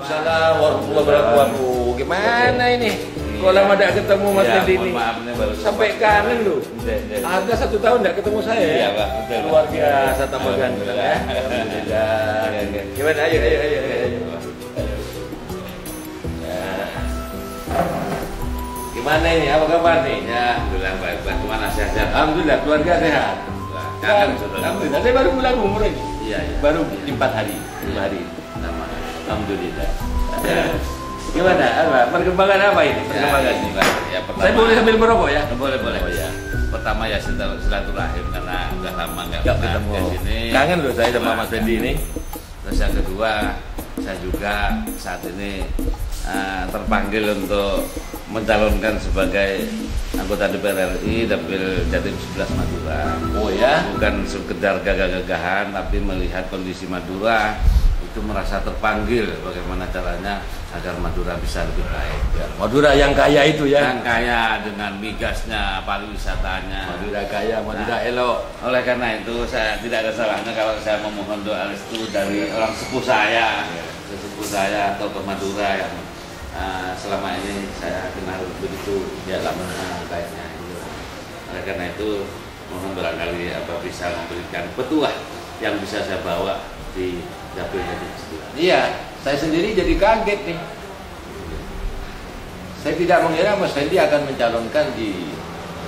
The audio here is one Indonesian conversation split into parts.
Waalaikumsalam warahmatullahi wabarakatuh. Gimana ini? Kok lama tidak ketemu Mas Fendi ini? Sampai kangen loh. Ada 1 tahun tidak ketemu saya. Iya, Pak. Betul. Luar biasa tambah ganteng ya. Alhamdulillah. Gimana? Ayo. Gimana ini? Apa kabar nih? Ya, alhamdulillah baik. Bagaimana sehat-sehat? Alhamdulillah keluarga sehat. Kangen sudah. Alhamdulillah. Saya baru pulang umur ini. Iya. Baru 4 hari. 5 hari. Alhamdulillah. Gimana? Perkembangan apa ini? Perkembangan ini, Pak. Ya, pertama, Saya boleh sambil merokok ya? Boleh. Oh, ya. Pertama ya silaturahim karena udah lama nggak ketemu. ke sini. Kangen loh saya sama Mas Fendi ini. Terus yang kedua, saya juga saat ini terpanggil untuk mencalonkan sebagai anggota DPR RI Dapil Jatim 11 Madura. Oh ya? Bukan sekedar gagah-gagahan, tapi melihat kondisi Madura itu merasa terpanggil bagaimana caranya agar Madura bisa lebih baik. Ya, Madura yang kaya itu ya? Yang kaya dengan migasnya, pariwisatanya. Madura kaya, Madura elok. Oleh karena itu saya tidak ada salahnya kalau saya memohon doa restu dari orang sepuh saya, sesepuh saya atau ke Madura yang selama ini saya kenal begitu lama baiknya. Oleh karena itu mohon barangkali apa bisa memberikan petuah yang bisa saya bawa di Dapil Jatim 11. Iya, saya sendiri jadi kaget nih. Saya tidak mengira Mas Fendi akan mencalonkan di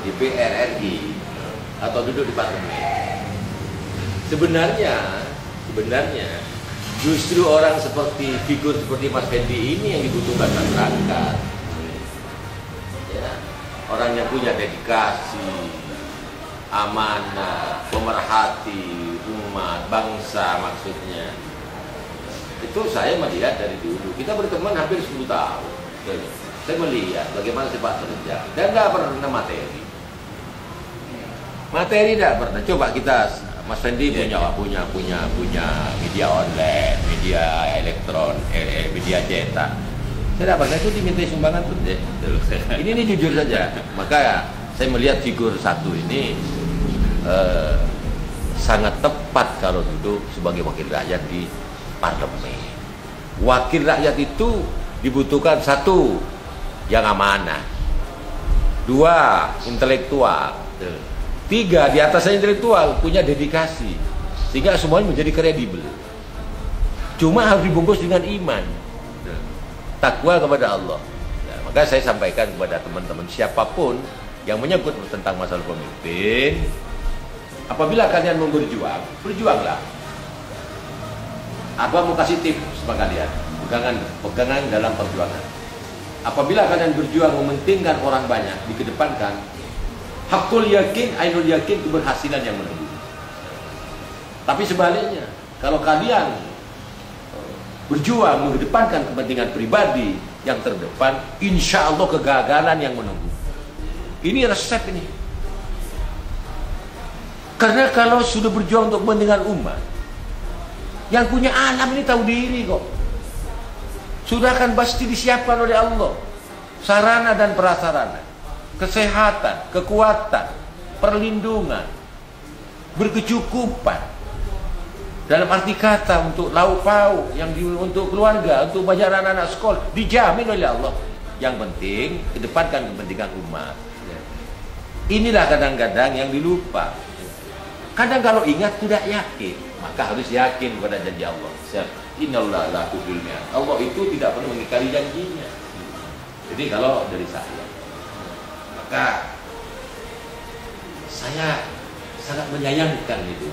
DPR RI atau duduk di parlemen. Sebenarnya justru orang seperti figur seperti Mas Fendi ini yang dibutuhkan masyarakat. Ya, orang yang punya dedikasi, amanah, pemerhati umat, bangsa maksudnya. Itu saya melihat dari dulu. Kita berteman hampir 10 tahun. Saya melihat bagaimana sepak terjang dan nggak pernah materi. Materi tidak pernah. Coba kita, Mas Fendi punya media online, media elektron, media cetak. Saya dapat, saya itu diminta sumbangan tuh. Ini jujur saja. Maka saya melihat figur satu ini sangat tepat kalau duduk sebagai wakil rakyat di parlemen. Wakil rakyat itu dibutuhkan 1 yang amanah, 2 intelektual, 3 di atasnya intelektual punya dedikasi sehingga semuanya menjadi kredibel. Cuma harus dibungkus dengan iman, takwa kepada Allah. Ya, maka saya sampaikan kepada teman-teman siapapun yang menyangkut tentang masalah pemimpin, apabila kalian mau berjuang, berjuanglah. Apa mau kasih tips sama kalian? Pegangan dalam perjuangan. Apabila kalian berjuang mementingkan orang banyak, dikedepankan, hakul yakin, ainul yakin, keberhasilan yang menunggu. Tapi sebaliknya, kalau kalian berjuang mengedepankan kepentingan pribadi yang terdepan, insya Allah kegagalan yang menunggu. Ini resep ini. Karena kalau sudah berjuang untuk kepentingan umat, yang punya alam ini tahu diri kok. Sudah akan pasti disiapkan oleh Allah sarana dan prasarana, kesehatan, kekuatan, perlindungan, berkecukupan dalam arti kata untuk lauk pauk, untuk keluarga, untuk bayar anak-anak sekolah, dijamin oleh Allah. Yang penting kedepankan kepentingan umat. Inilah kadang-kadang yang dilupa. Kadang kalau ingat tidak yakin, maka harus yakin pada janji Allah. Innallaha la yukhlifu al-mi'ad. Allah itu tidak pernah mengingkari janjinya. Jadi kalau dari saya, maka saya sangat menyayangkan itu.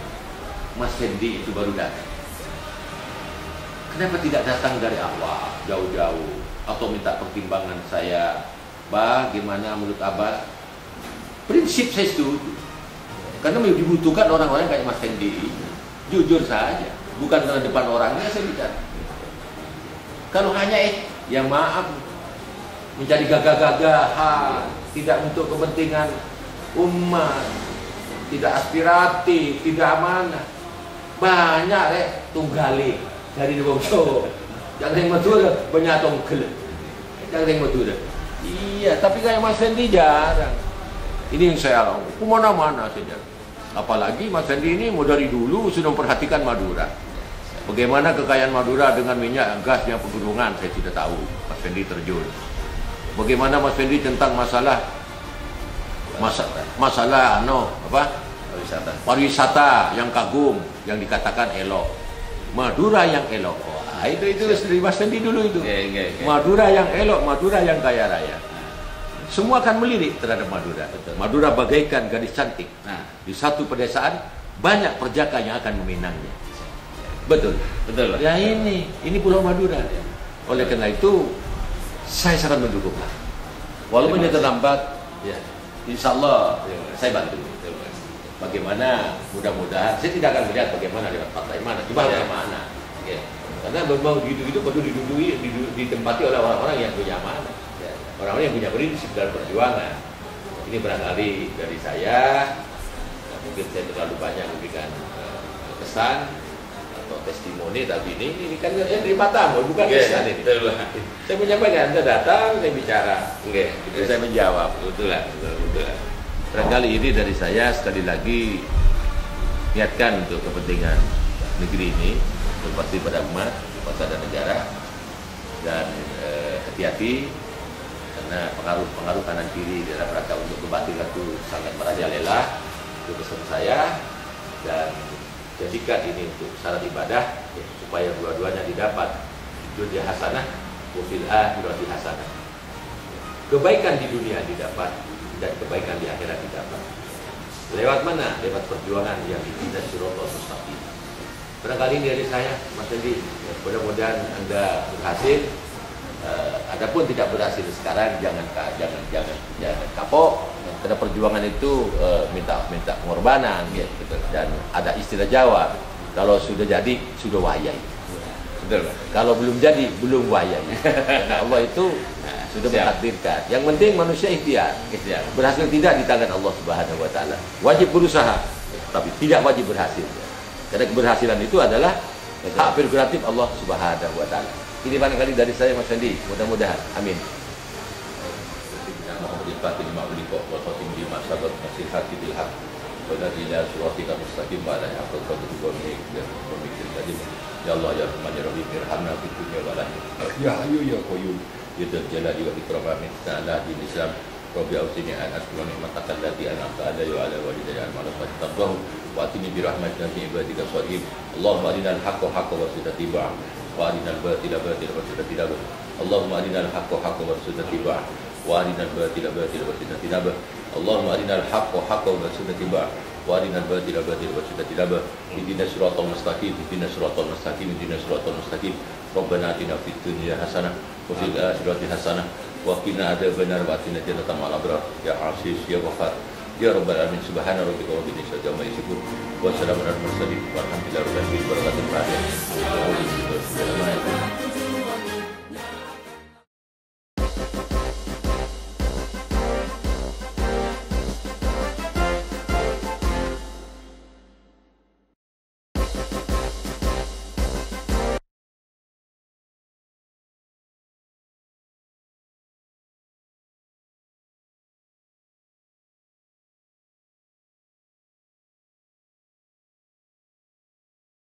Mas Fendi itu baru datang. Kenapa tidak datang dari awal, jauh-jauh, atau minta pertimbangan saya? Bagaimana menurut Abah? Prinsip saya setuju. Karena dibutuhkan orang-orang kayak Mas Hendi. Jujur saja, bukan karena depan orangnya saya bicara. Kalau hanya yang maaf menjadi gagah-gagahan, tidak untuk kepentingan umat, tidak aspiratif, tidak amanah. Banyak tunggale dari Wongso. Yang yang Madura banyak tongkel. Yang yang Madura. Iya, tapi kayak Mas Hendi jarang. Ini yang saya alami. Kemana-mana saja. Apalagi Mas Hendi ini mau dari dulu sudah memperhatikan Madura. Bagaimana kekayaan Madura dengan minyak gas yang pegunungan, saya tidak tahu. Mas Hendi terjun. Bagaimana Mas Hendi tentang masalah pariwisata yang kagum, yang dikatakan elok. Madura yang elok. Itu dari Mas Hendi dulu itu. Madura yang elok, Madura yang kaya raya. Semua akan melirik terhadap Madura. Betul. Madura bagaikan gadis cantik. Nah, di satu pedesaan banyak perjaka yang akan meminangnya. Betul. Betul. Ya ini Pulau Madura. Oleh karena itu saya sangat mendukung. Walaupun dia terlambat, ya, insya Allah saya bantu. Bagaimana mudah-mudahan saya tidak akan melihat bagaimana lewat partai mana, di mana. Ya. Karena mau gitu-gitu perlu ditempati oleh orang-orang yang punya amanah, orang-orang yang punya prinsip dalam perjuangan. Ini barangkali dari saya, mungkin saya terlalu banyak memberikan kesan atau testimoni, tapi ini kan dari matamu, bukan kesan ini. Saya menyampaikan, saya datang, saya bicara, saya menjawab, betul. Barangkali ini dari saya, sekali lagi niatkan untuk kepentingan negeri ini, berbakti pada umat, bangsa dan negara, dan hati-hati karena pengaruh kanan kiri dalam rangka untuk kebatilan itu sangat merajalela. Itu pesan saya, dan jadikan ini untuk syarat ibadah supaya dua-duanya didapat dunia hasanah, wa fil akhirati hasanah. Kebaikan di dunia didapat dan kebaikan di akhirat didapat. Lewat mana? Lewat perjuangan yang ditindas siratal mustaqim. Barangkali ini dari saya, Mas Hendi. Mudah-mudahan Anda berhasil. Adapun tidak berhasil sekarang, jangan kapok. Karena perjuangan itu minta pengorbanan, gitu. Dan ada istilah Jawa, kalau sudah jadi sudah wayai. Betul. Kalau belum jadi belum wayai. Karena Allah itu sudah mentakdirkan. Yang penting manusia ikhtiar. Berhasil tidak di tangan Allah Subhanahu wa taala. Wajib berusaha, tapi tidak wajib berhasil. Karena keberhasilan itu adalah hak prerogatif Allah Subhanahu wa taala. Ini barangkali dari saya, Mas Hendi. Mudah-mudahan. Amin. Ya Allah ya Rahman ya Rahim irhamna fid dunya wal akhirah. Ya Hayyu ya Qayyum ya Dzal Jalali wal Ikram ta'ala di Islam. Rabbi ausini an asma ni'mataka allati an'amta alayya wa ala walidayya al malaikat taqwahu wa atini bi rahmatika fi ibadika shalihim. Allahumma arinal haqqa haqqan warzuqna ittiba'ah wa arinal batila batilan warzuqna ijtinabah. Allahumma arinal haqqa haqqan warzuqna ittiba'ah wa arinal batila batilan warzuqna ijtinabah. Allahumma arinal haqqa haqqan warzuqna ittiba'ah wa arinal batila batilan warzuqna ijtinabah. Ihdinas siratal mustaqim, ihdinas siratal mustaqim, ihdinas siratal mustaqim. Rabbana atina fid dunya hasanah wa fil akhirati hasanah wa qina adzabannar wa atina jannatan ma'al abrar. Ya Aziz ya Ghaffar ya Rabbal alamin. Subhana rabbika rabbil izzati amma yasifun wa salamun alal mursalin walhamdulillahi rabbil alamin.